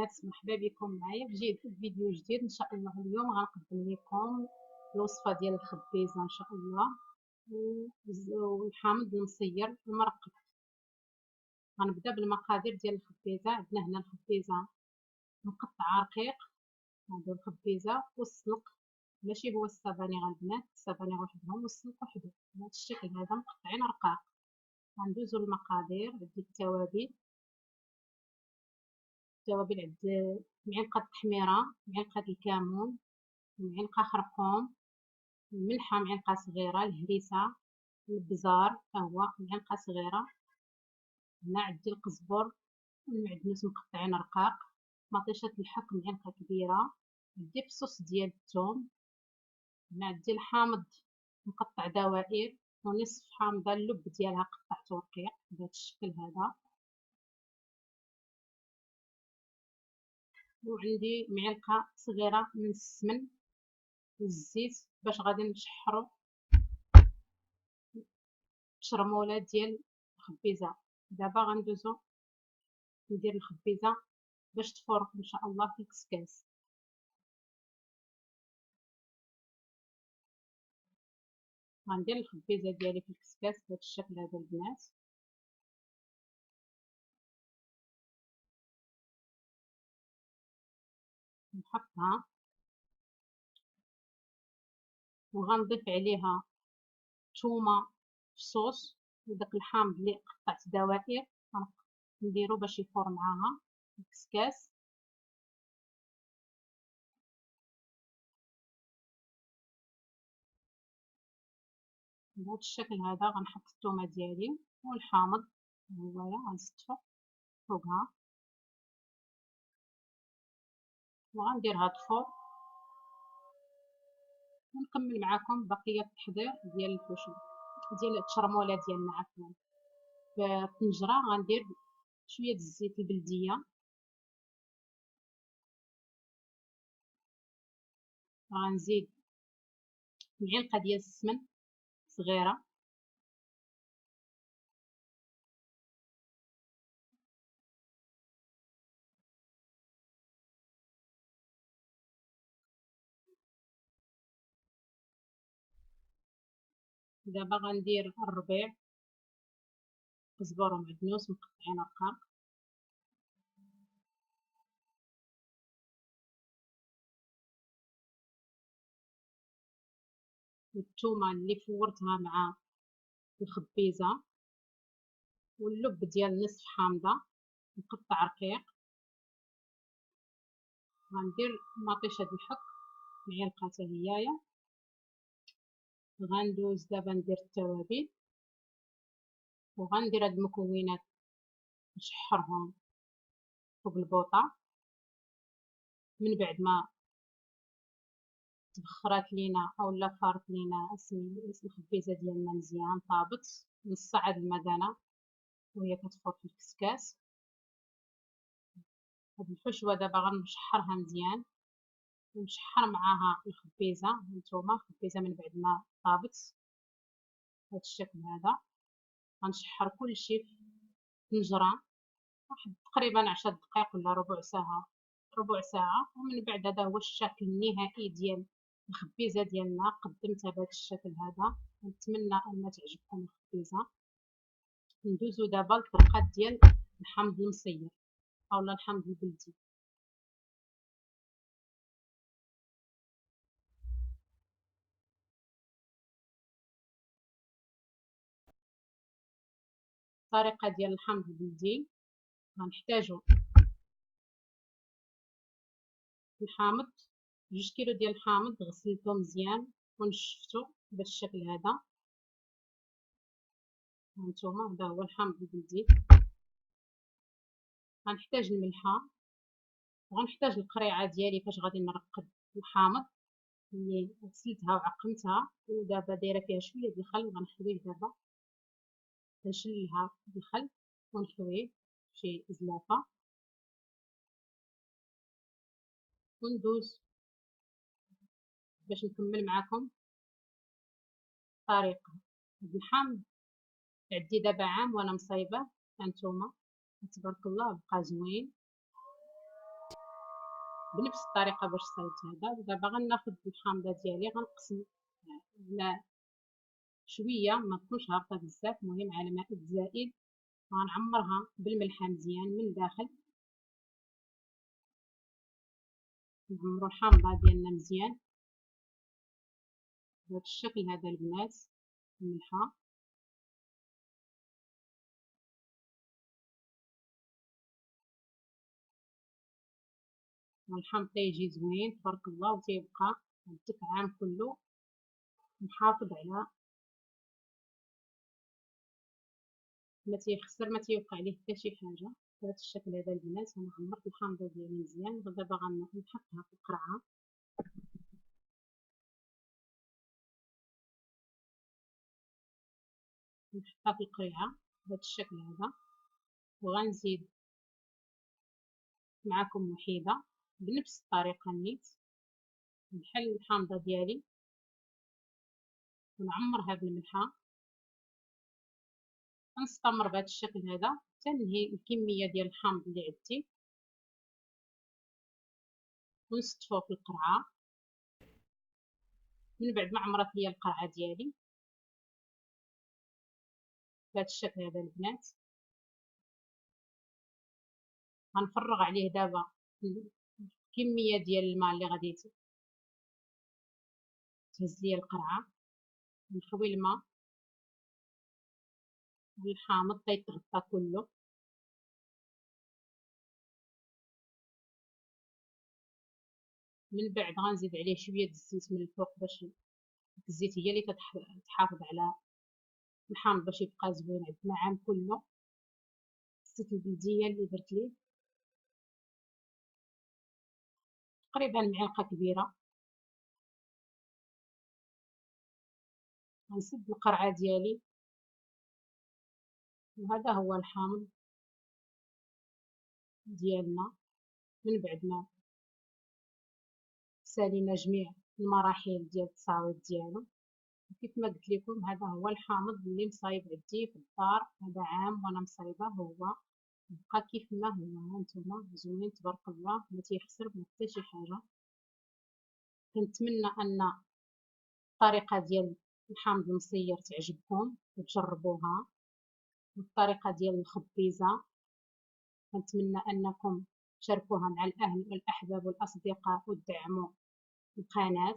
البنات، مرحبا بكم معايا في فيديو جديد ان شاء الله. اليوم غنقدم لكم الوصفه ديال الخبيزه ان شاء الله، والحامض المصير المرقد. غنبدا بالمقادير ديال الخبيزه. عندنا هنا الخبيزه مقطعه رقيق، هادو الخبيزه والسلق، ماشي هو السبانغ البنات، السبانغ وحدهم والسلق وحده بهذا الشكل هذا مقطعين رقاق. غندوزو المقادير. عندي التوابل عند معلقة التحميرة، معلقة الكامون، معلقة خرقوم، ملحة معلقة صغيرة، الهريسة، الابزار هو معلقة صغيرة. هنا عندي القزبر والمعدنوس مقطعين رقاق، مطيشة الحك معلقة كبيرة، عندي فصوص ديال الثوم. هنا عندي الحامض مقطع دوائر ونصف حامضة، اللب ديالها قطعته رقيق بهذا الشكل هذا. وعندي معلقة صغيرة من السمن والزيت باش غادي نشحرو بشرمولة ديال الخبيزة. دابا غندوزو ندير الخبيزة باش تفور ان شاء الله في الكسكاس. غندير الخبيزة ديالي في الكسكاس بهذا الشكل هذا البنات. نحطها وغنضيف عليها ثومه فصوص وداك الحامض اللي قطعت دوائر نديرو باش يفور معاها الكسكاس. بهذا الشكل هذا غنحط الثومه ديالي والحامض هويا غنستفو فوقها وغنديرها تفور، ونكمل معكم بقيه التحضير ديال البوشو ديال الشرموله ديالنا. عفوا، في الطنجره غندير شويه الزيت البلديه، غنزيد معلقه ديال السمن صغيره، دابا غندير الربيع، قزبر ومعدنوس مقطعين رقاق، والثومه اللي فورتها مع الخبيزه، واللب ديال نصف حامضه مقطع رقيق. غندير مطيشه الحك معلقه حتى هيايا. غندوز دابا ندير التوابل وغندير هاد المكونات نشحرهم فوق البوطه. من بعد ما تبخرات لينا اولا فارت لينا اسم الخبيزه ديالنا مزيان طابت، نصعد المكانه وهي كتفور في الكسكاس. هاد الحشوه دابا غنشحرها مزيان ونشحر معاها الخبيزه. هانتوما الخبيزه من بعد ما طابت بهذا الشكل هذا غنشحر كلشي في طنجره واحد تقريبا 10 دقائق ولا ربع ساعه. ومن بعد هذا هو الشكل النهائي ديال الخبيزه ديالنا. قدمتها بهذا الشكل هذا، نتمنى ان تعجبكم الخبيزه. ندوزو دابا للطريقه ديال الحامض المصير اولا الحامض البلدي. الطريقه ديال الحامض البلدي غنحتاجو الحامض 2 كيلو ديال الحامض، غسلته مزيان ونشفته بهذا الشكل هذا. هانتوما هذا هو الحامض البلدي. غنحتاج الملحه وغنحتاج القريعه ديالي فاش غادي نرقد الحامض اللي غسلتها وعقمتها، ودابا دايره فيها شويه ديال الخل. غنحويه دابا، غنشللها بالخل ونحويه شي زلافه وندوز باش نكمل معكم الطريقه. هاد الحامض عندي دابا عام وانا مصايبه، هانتوما تبارك الله بقى زوين. بنفس الطريقه باش صايبت هذا. ودابا غناخذ الحامضه ديالي غنقسم على شويه، ما تكونش هابطه بزاف، المهم على ماء زائد. غنعمرها بالملح مزيان من الداخل، نعمرو الحامضه ديالنا مزيان بهذا الشكل هذا البنات. الملحه والحامض تيجي زوين تبارك الله، وتيبقى ديك العام كله محافظ على ما تيخسر، ما تيوقع عليه حتى شي حاجه. بهذا الشكل هذا البنات انا عمرت الحامضه ديالي مزيان. ودابا غنحطها في القرعه، نحطها في القريعه بهذا الشكل هذا. وغنزيد معكم وحيده بنفس الطريقه نيت، نحل الحامضه ديالي ونعمرها بالملحه. نستمر بهذا الشكل هذا حتى ننهي الكميه ديال الحامض اللي عندي، ونستفو في القرعه. من بعد ما عمرت ليا القرعه ديالي بهذا الشكل هذا البنات، غنفرغ عليه دابا الكميه ديال الماء اللي غادي تهز ليا القرعه. نخوي الماء بالحامض تيتغطى كله. من بعد غنزيد عليه شويه الزيت من الفوق، باش الزيت هي اللي تحافظ على الحامض باش يبقى زوين عندنا عام كله. الزيت البلديه اللي درت ليه تقريبا معلقه كبيره. غنسد القرعه ديالي، وهذا هو الحامض ديالنا. من بعد ما سالينا جميع المراحل ديال التصاويب ديالو، كيف ما قلت لكم هذا هو الحامض اللي مصايب عندي في الدار هذا عام وانا مصايبه. هو بقى كيف ما هو، هانتوما زوين تبارك الله، ما تيخسر ما حتى شي حاجه. كنتمنى ان الطريقه ديال الحامض المصير تعجبكم وتجربوها، والطريقه ديال الخبيزه كنتمنى انكم تشاركوها مع الاهل والاحباب والاصدقاء وتدعموا القناه.